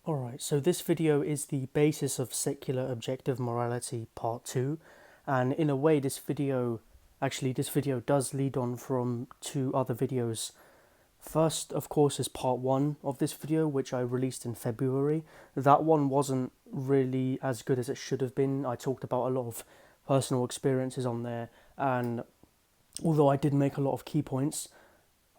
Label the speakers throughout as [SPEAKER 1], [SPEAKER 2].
[SPEAKER 1] Alright, so this video is the basis of secular objective morality part 2, and in a way this video does lead on from two other videos. First, of course, is part 1 of this video, which I released in February. That one wasn't really as good as it should have been. I talked about a lot of personal experiences on there, and although I did make a lot of key points,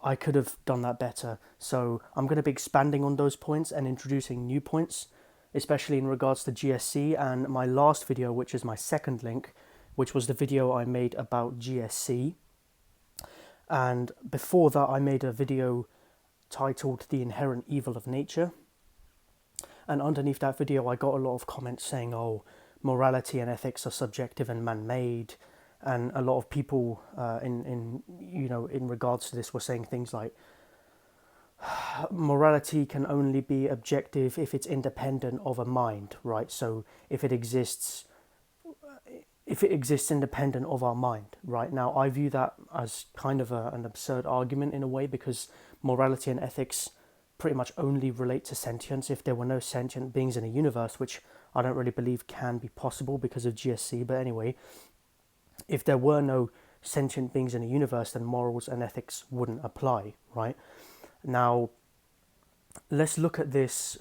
[SPEAKER 1] I could have done that better. So I'm going to be expanding on those points and introducing new points, especially in regards to GSC and my last video, which is my second link, which was the video I made about GSC. And before that, I made a video titled The Inherent Evil of Nature. And underneath that video, I got a lot of comments saying, oh, morality and ethics are subjective and man-made. And a lot of people in regards to this were saying things like morality can only be objective if it's independent of a mind, right? So if it exists independent of our mind, right? Now I view that as kind of an absurd argument in a way, because morality and ethics pretty much only relate to sentience. If there were no sentient beings in a universe, which I don't really believe can be possible because of GSC, but anyway, if there were no sentient beings in a universe, then morals and ethics wouldn't apply, right? Now, let's look at this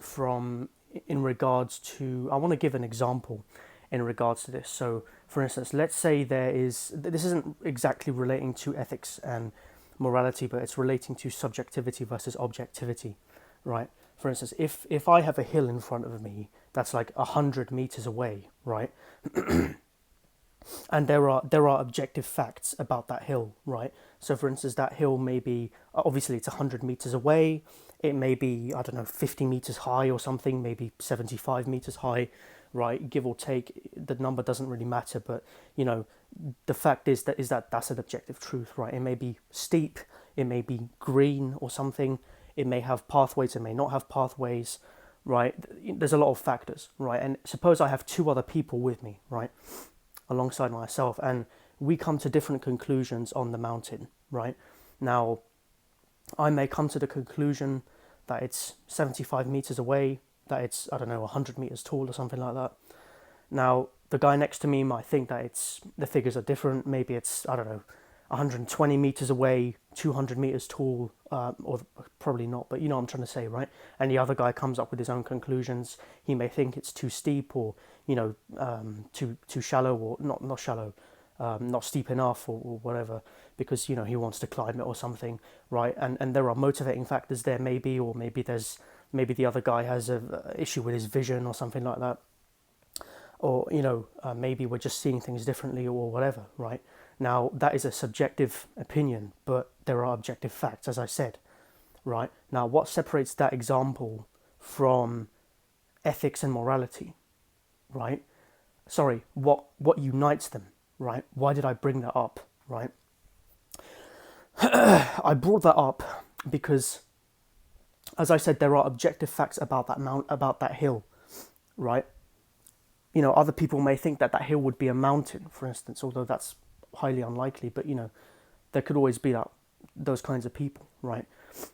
[SPEAKER 1] in regards to, I want to give an example in regards to this. So, for instance, let's say this isn't exactly relating to ethics and morality, but it's relating to subjectivity versus objectivity, right? For instance, if I have a hill in front of me that's like 100 meters away, right? And there are objective facts about that hill, right? So for instance, that hill may be, obviously it's 100 meters away, it may be, I don't know, 50 meters high or something, maybe 75 meters high, right? Give or take, the number doesn't really matter, but the fact is that that's an objective truth, right? It may be steep, it may be green or something, it may have pathways, it may not have pathways, right? There's a lot of factors, right? And suppose I have two other people with me, right, alongside myself, and we come to different conclusions on the mountain, right? Now, I may come to the conclusion that it's 75 meters away, that it's, I don't know, 100 meters tall or something like that. Now, the guy next to me might think that the figures are different. Maybe it's, I don't know, 120 meters away, 200 meters tall, or probably not, but you know what I'm trying to say, right? And the other guy comes up with his own conclusions. He may think it's too steep, or too shallow, or not shallow, not steep enough, or whatever, because he wants to climb it or something, right? And there are motivating factors there, maybe, or maybe the other guy has a issue with his vision or something like that, or maybe we're just seeing things differently or whatever, right? Now, that is a subjective opinion, but there are objective facts, as I said, right? Now, what separates that example from ethics and morality, right? Sorry, what unites them, right? Why did I bring that up, right? I brought that up because, as I said, there are objective facts about that hill, right? Other people may think that hill would be a mountain, for instance, although that's highly unlikely, but there could always be those kinds of people, right?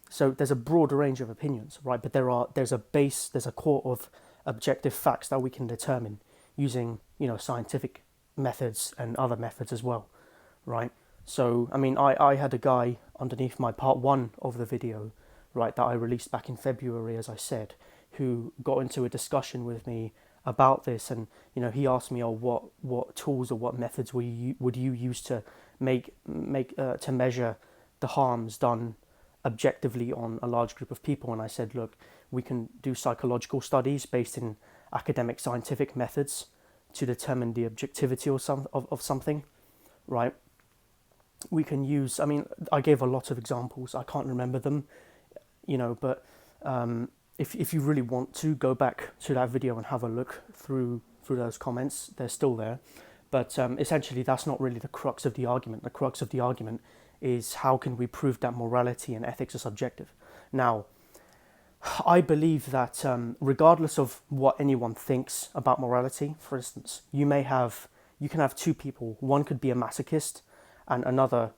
[SPEAKER 1] So there's a broad range of opinions, right? But there's a core of objective facts that we can determine using scientific methods and other methods as well, right? So I mean, I had a guy underneath my part 1 of the video, right, that I released back in February, as I said, who got into a discussion with me about this, and he asked me, oh, what tools or what methods would you use to to measure the harms done objectively on a large group of people? And I said, look, we can do psychological studies based in academic scientific methods to determine the objectivity of something, right? We can use, I mean, I gave a lot of examples, I can't remember them, but if you really want to, go back to that video and have a look through those comments. They're still there. But essentially, that's not really the crux of the argument. The crux of the argument is, how can we prove that morality and ethics are subjective? Now, I believe that regardless of what anyone thinks about morality, for instance, you can have two people. One could be a masochist, and another,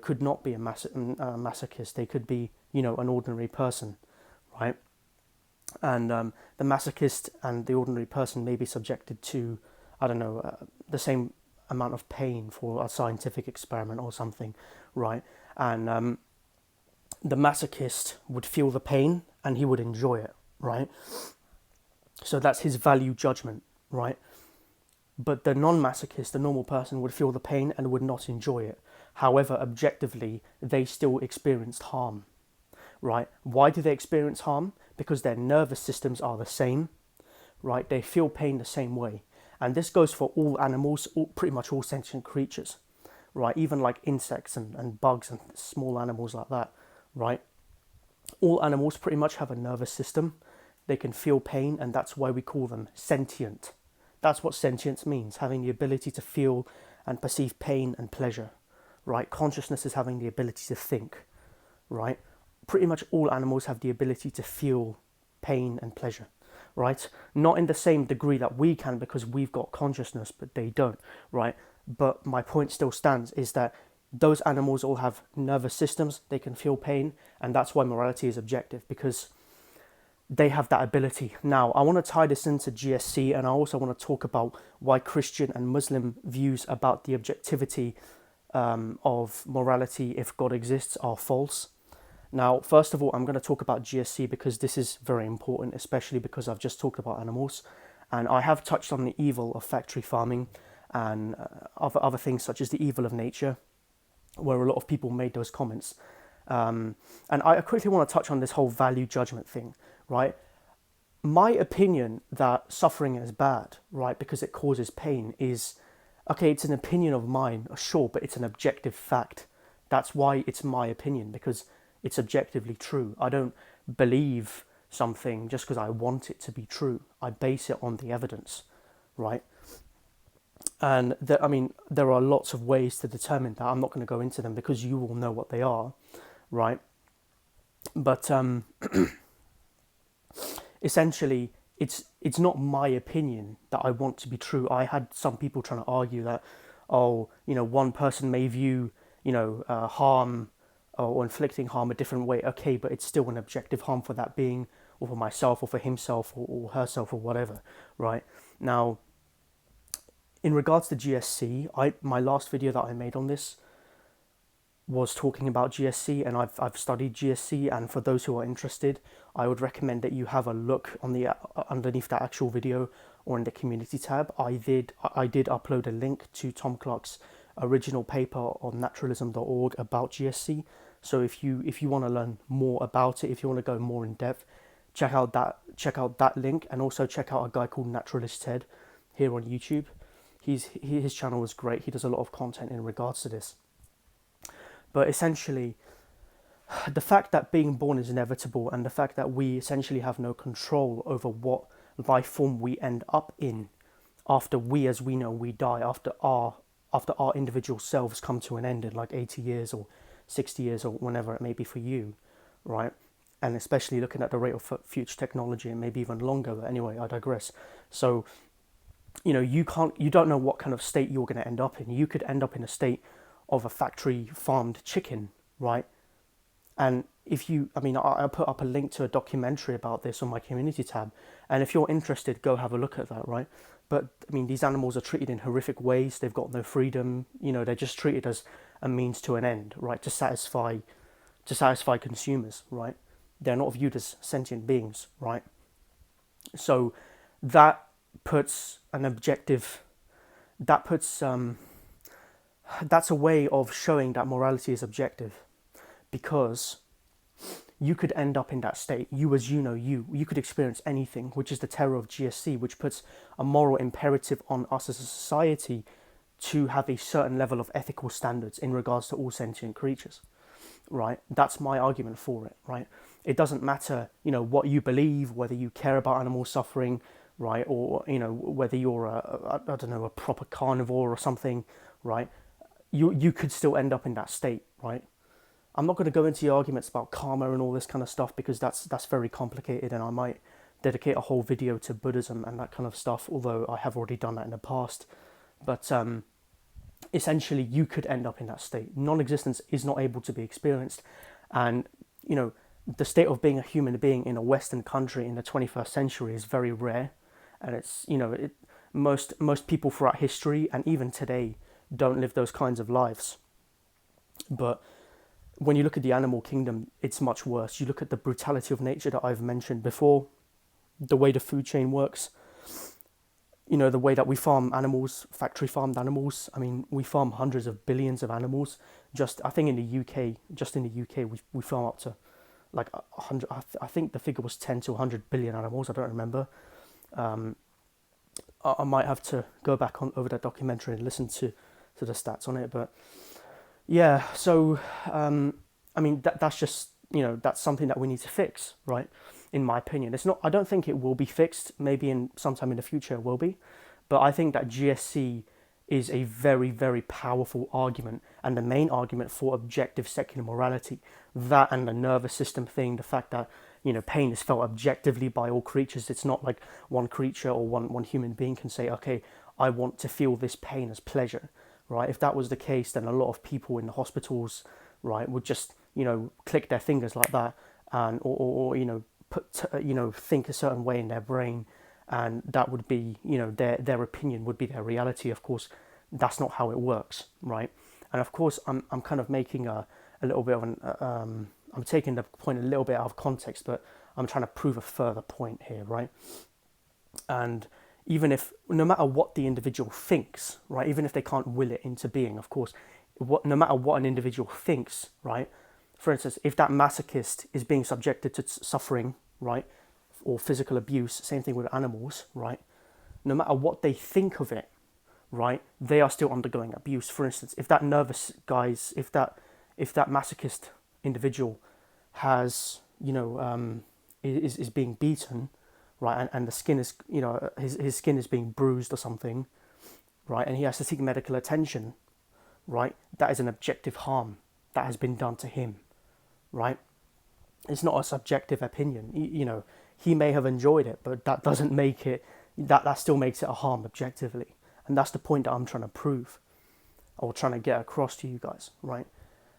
[SPEAKER 1] could not be a masochist. They could be, an ordinary person, right? And the masochist and the ordinary person may be subjected to, I don't know, the same amount of pain for a scientific experiment or something, right? And the masochist would feel the pain and he would enjoy it, right? So that's his value judgment, right? But the non-masochist, the normal person, would feel the pain and would not enjoy it. However, objectively, they still experienced harm, right? Why do they experience harm? Because their nervous systems are the same, right? They feel pain the same way. And this goes for all animals, pretty much all sentient creatures, right? Even like insects and bugs and small animals like that, right? All animals pretty much have a nervous system. They can feel pain, and that's why we call them sentient. That's what sentience means, having the ability to feel and perceive pain and pleasure, right? Consciousness is having the ability to think, right? Pretty much all animals have the ability to feel pain and pleasure, right? Not in the same degree that we can, because we've got consciousness, but they don't, right? But my point still stands, is that those animals all have nervous systems, they can feel pain, and that's why morality is objective, because they have that ability. Now, I want to tie this into GSC, and I also want to talk about why Christian and Muslim views about the objectivity of morality, if God exists, are false. Now, first of all, I'm going to talk about GSC because this is very important, especially because I've just talked about animals, and I have touched on the evil of factory farming and other things such as the evil of nature, where a lot of people made those comments. And I quickly want to touch on this whole value judgment thing, right? My opinion that suffering is bad, right, because it causes pain is, okay, it's an opinion of mine, sure, but it's an objective fact. That's why it's my opinion, because it's objectively true. I don't believe something just because I want it to be true. I base it on the evidence, right? And there are lots of ways to determine that. I'm not going to go into them because you will know what they are, right? But essentially, it's not my opinion that I want to be true. I had some people trying to argue that, one person may view, harm or inflicting harm a different way. Okay, but it's still an objective harm for that being, or for myself, or for himself, or herself, or whatever, right? Now, in regards to GSC, my last video that I made on this was talking about GSC, and I've studied GSC, and for those who are interested, I would recommend that you have a look on the underneath that actual video or in the community tab. I did upload a link to Tom Clark's original paper on naturalism.org about GSC. So if you want to learn more about it, if you want to go more in depth, check out that link, and also check out a guy called Naturalist Ted here on YouTube. His channel is great. He does a lot of content in regards to this. But essentially, the fact that being born is inevitable, and the fact that we essentially have no control over what life form we end up in after we, as we know, we die, after our individual selves come to an end in like 80 years or 60 years or whenever it may be for you, right? And especially looking at the rate of future technology, and maybe even longer. But anyway, I digress. So, you don't know what kind of state you're going to end up in. You could end up in a state of a factory farmed chicken, right? And I put up a link to a documentary about this on my community tab, and if you're interested, go have a look at that, right? But these animals are treated in horrific ways. They've got no freedom. They're just treated as a means to an end, right? To satisfy consumers, right? They're not viewed as sentient beings, right? So that puts an objective. That's a way of showing that morality is objective, because you could end up in that state. You could experience anything, which is the terror of GSC, which puts a moral imperative on us as a society to have a certain level of ethical standards in regards to all sentient creatures, right? That's my argument for it, right? It doesn't matter, what you believe, whether you care about animal suffering, right? Or, whether you're a proper carnivore or something, right? You could still end up in that state, right? I'm not going to go into the arguments about karma and all this kind of stuff, because that's very complicated, and I might dedicate a whole video to Buddhism and that kind of stuff, although I have already done that in the past. But essentially, you could end up in that state. Non-existence is not able to be experienced, and the state of being a human being in a Western country in the 21st century is very rare, and it's, most people throughout history and even today don't live those kinds of lives. But when you look at the animal kingdom, it's much worse. You look at the brutality of nature that I've mentioned before, the way the food chain works, the way that we farm animals, factory farmed animals. I mean, we farm hundreds of billions of animals. I think in the UK, we farm up to like 100. I think the figure was 10 to 100 billion animals. I don't remember. I might have to go back on over that documentary and listen to the stats on it. But yeah, so I mean that's just that's something that we need to fix, right? In my opinion, it's not. I don't think it will be fixed. Maybe in sometime in the future it will be, but I think that GSC is a very, very powerful argument, and the main argument for objective secular morality. That and the nervous system thing, the fact that pain is felt objectively by all creatures. It's not like one creature or one human being can say, okay, I want to feel this pain as pleasure, right? If that was the case, then a lot of people in the hospitals, right, would just click their fingers like that, and or think a certain way in their brain, and that would be their opinion would be their reality. Of course, that's not how it works, right? And of course, I'm kind of making a little bit of an I'm taking the point a little bit out of context, but I'm trying to prove a further point here, right? And even if, no matter what the individual thinks, right, even if they can't will it into being, of course, no matter what an individual thinks, right, for instance, if that masochist is being subjected to suffering, right, or physical abuse, same thing with animals, right, no matter what they think of it, right, they are still undergoing abuse. For instance, if that if that masochist individual has, is being beaten, right, and the skin is, his skin is being bruised or something, right, and he has to seek medical attention, right, that is an objective harm that has been done to him, right? It's not a subjective opinion. He may have enjoyed it, but that doesn't make it, that still makes it a harm objectively. And that's the point that I'm trying to prove, or trying to get across to you guys, right?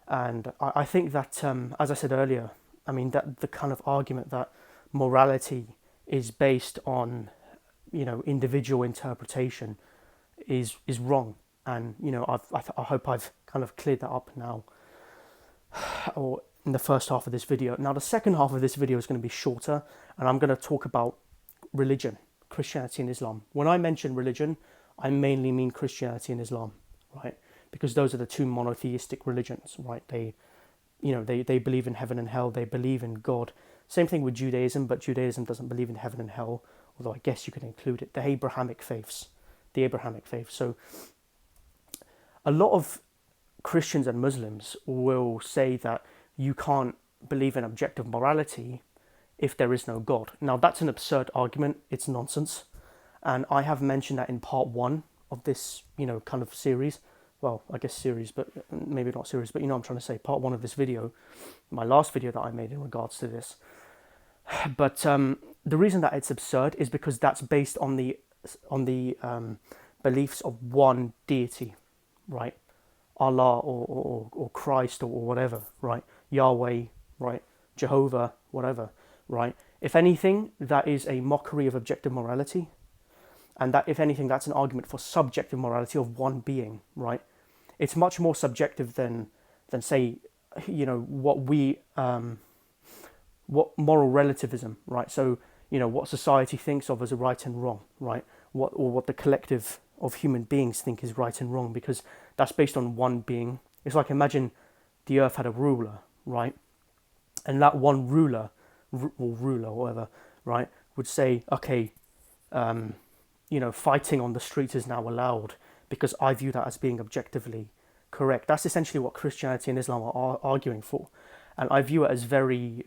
[SPEAKER 1] And I think that, as I said earlier, I mean, that the kind of argument that morality is based on, individual interpretation is wrong. And, I hope I've kind of cleared that up now, or in the first half of this video. Now, the second half of this video is going to be shorter, and I'm going to talk about religion, Christianity and Islam. When I mention religion, I mainly mean Christianity and Islam, right? Because those are the two monotheistic religions, right? They believe in heaven and hell. They believe in God. Same thing with Judaism, but Judaism doesn't believe in heaven and hell, although I guess you can include it. The Abrahamic faith. So a lot of Christians and Muslims will say that you can't believe in objective morality if there is no God. Now, that's an absurd argument. It's nonsense. And I have mentioned that in part 1 of this, kind of series. Well, I guess series, but maybe not series, but I'm trying to say part 1 of this video, my last video that I made in regards to this. But the reason that it's absurd is because that's based on the beliefs of one deity, right? Allah or Christ or whatever, right? Yahweh, right? Jehovah, whatever, right? If anything, that is a mockery of objective morality. And that, if anything, that's an argument for subjective morality of one being, right? It's much more subjective than say, what moral relativism, right? So, what society thinks of as a right and wrong, right? What the collective of human beings think is right and wrong, because that's based on one being. It's like, imagine the earth had a ruler, right? And that one ruler, or whatever, right, would say, okay, fighting on the street is now allowed because I view that as being objectively correct. That's essentially what Christianity and Islam are arguing for. And I view it as very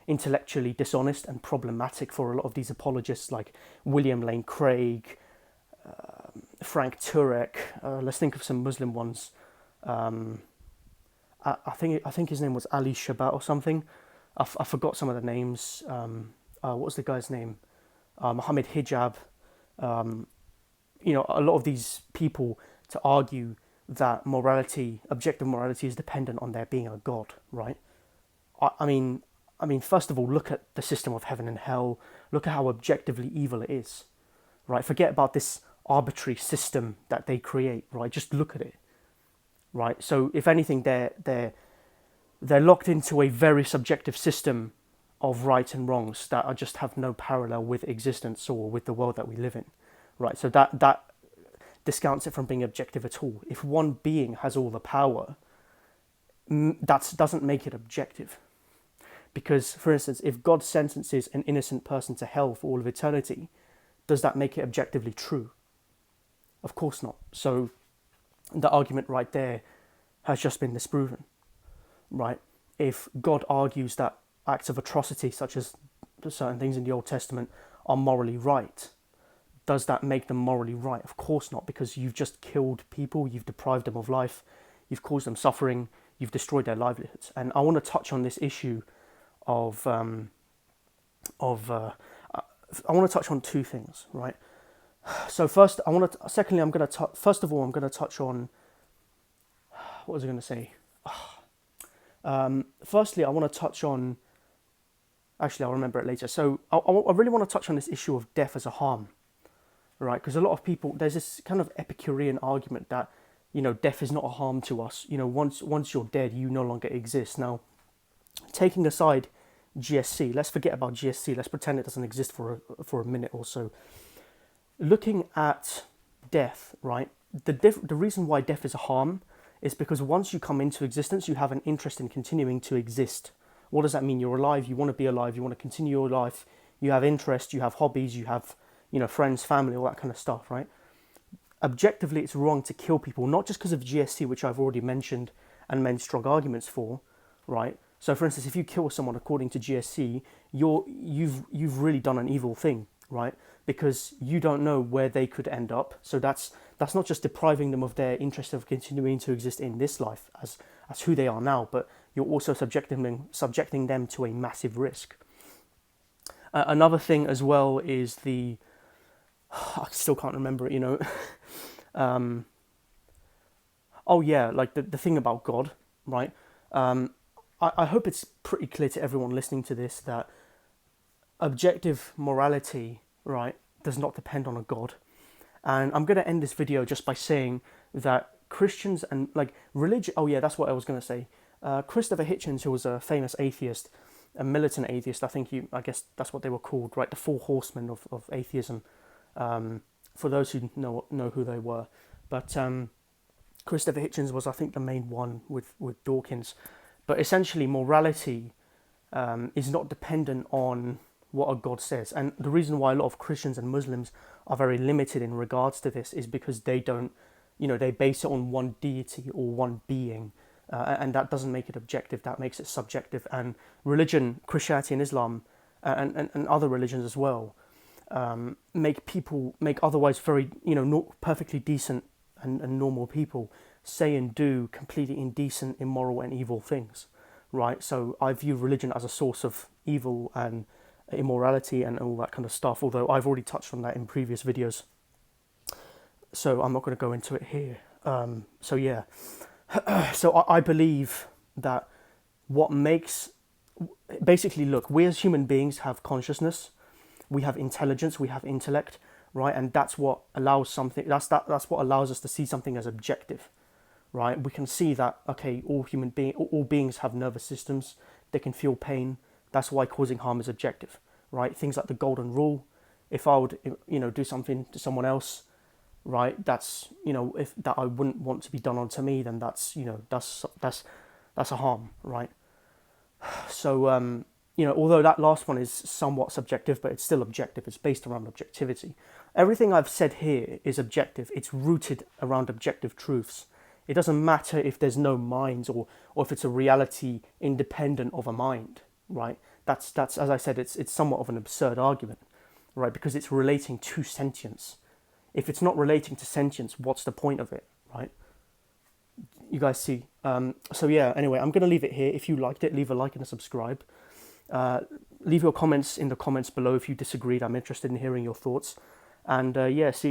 [SPEAKER 1] intellectually dishonest and problematic for a lot of these apologists like William Lane Craig, Frank Turek. Let's think of some Muslim ones. I think his name was Ali Shabat or something. I forgot some of the names. What was the guy's name? Muhammad Hijab. A lot of these people to argue that objective morality is dependent on there being a God, right? I mean, first of all, look at the system of heaven and hell. Look at how objectively evil it is, right? Forget about this arbitrary system that they create, right? Just look at it, right? So if anything, they're locked into a very subjective system of right and wrongs that are just have no parallel with existence or with the world that we live in, right? So that discounts it from being objective at all. If one being has all the power, that doesn't make it objective. Because, for instance, if God sentences an innocent person to hell for all of eternity, does that make it objectively true? Of course not. So the argument right there has just been disproven, right? If God argues that acts of atrocity, such as certain things in the Old Testament, are morally right, does that make them morally right? Of course not, because you've just killed people, you've deprived them of life, you've caused them suffering, you've destroyed their livelihoods. And I want to touch on this issue I want to touch on two things, right? So first, I'm going to touch on, what was I going to say? Firstly, I want to touch on, actually, I'll remember it later. So I really want to touch on this issue of death as a harm, right? Because a lot of people, there's this kind of Epicurean argument that, death is not a harm to us. Once you're dead, you no longer exist. Now, taking aside GSC, let's forget about GSC. Let's pretend it doesn't exist for a minute or so. Looking at death, right? The reason why death is a harm is because once you come into existence, you have an interest in continuing to exist. What does that mean? You're alive. You want to be alive. You want to continue your life. You have interest. You have hobbies. You have, friends, family, all that kind of stuff, right? Objectively, it's wrong to kill people, not just because of GSC, which I've already mentioned and made strong arguments for, right? So, for instance, if you kill someone according to GSC, you've really done an evil thing, right? Because you don't know where they could end up. So that's not just depriving them of their interest of continuing to exist in this life as who they are now, but you're also subjecting them to a massive risk. Another thing as well is I still can't remember it, like the thing about God, right? I hope it's pretty clear to everyone listening to this that objective morality, right, does not depend on a God. And I'm going to end this video just by saying that Christians and religion, that's what I was going to say. Christopher Hitchens, who was a famous atheist, a militant atheist, I guess that's what they were called, right? The four horsemen of atheism, for those who know who they were. But Christopher Hitchens was, I think, the main one with Dawkins. But essentially, morality is not dependent on what a God says. And the reason why a lot of Christians and Muslims are very limited in regards to this is because they don't, they base it on one deity or one being. And that doesn't make it objective, that makes it subjective. And religion, Christianity and Islam, and other religions as well, make otherwise very, perfectly decent and normal people say and do completely indecent, immoral and evil things, right? So I view religion as a source of evil and immorality and all that kind of stuff, although I've already touched on that in previous videos. So I'm not going to go into it here. So I believe that basically, look, we as human beings have consciousness, we have intelligence, we have intellect, right? And that's what allows that's what allows us to see something as objective, right? We can see that, okay, all beings have nervous systems, they can feel pain. That's why causing harm is objective, right? Things like the golden rule. If I would, do something to someone else, right? That's, if that I wouldn't want to be done onto me, then that's a harm, right? So, although that last one is somewhat subjective, but it's still objective. It's based around objectivity. Everything I've said here is objective. It's rooted around objective truths. It doesn't matter if there's no minds or if it's a reality independent of a mind, right? That's as I said, it's somewhat of an absurd argument, right? Because it's relating to sentience. If it's not relating to sentience, what's the point of it, right? You guys see. Anyway, I'm going to leave it here. If you liked it, leave a like and a subscribe. Leave your comments in the comments below if you disagreed. I'm interested in hearing your thoughts. And see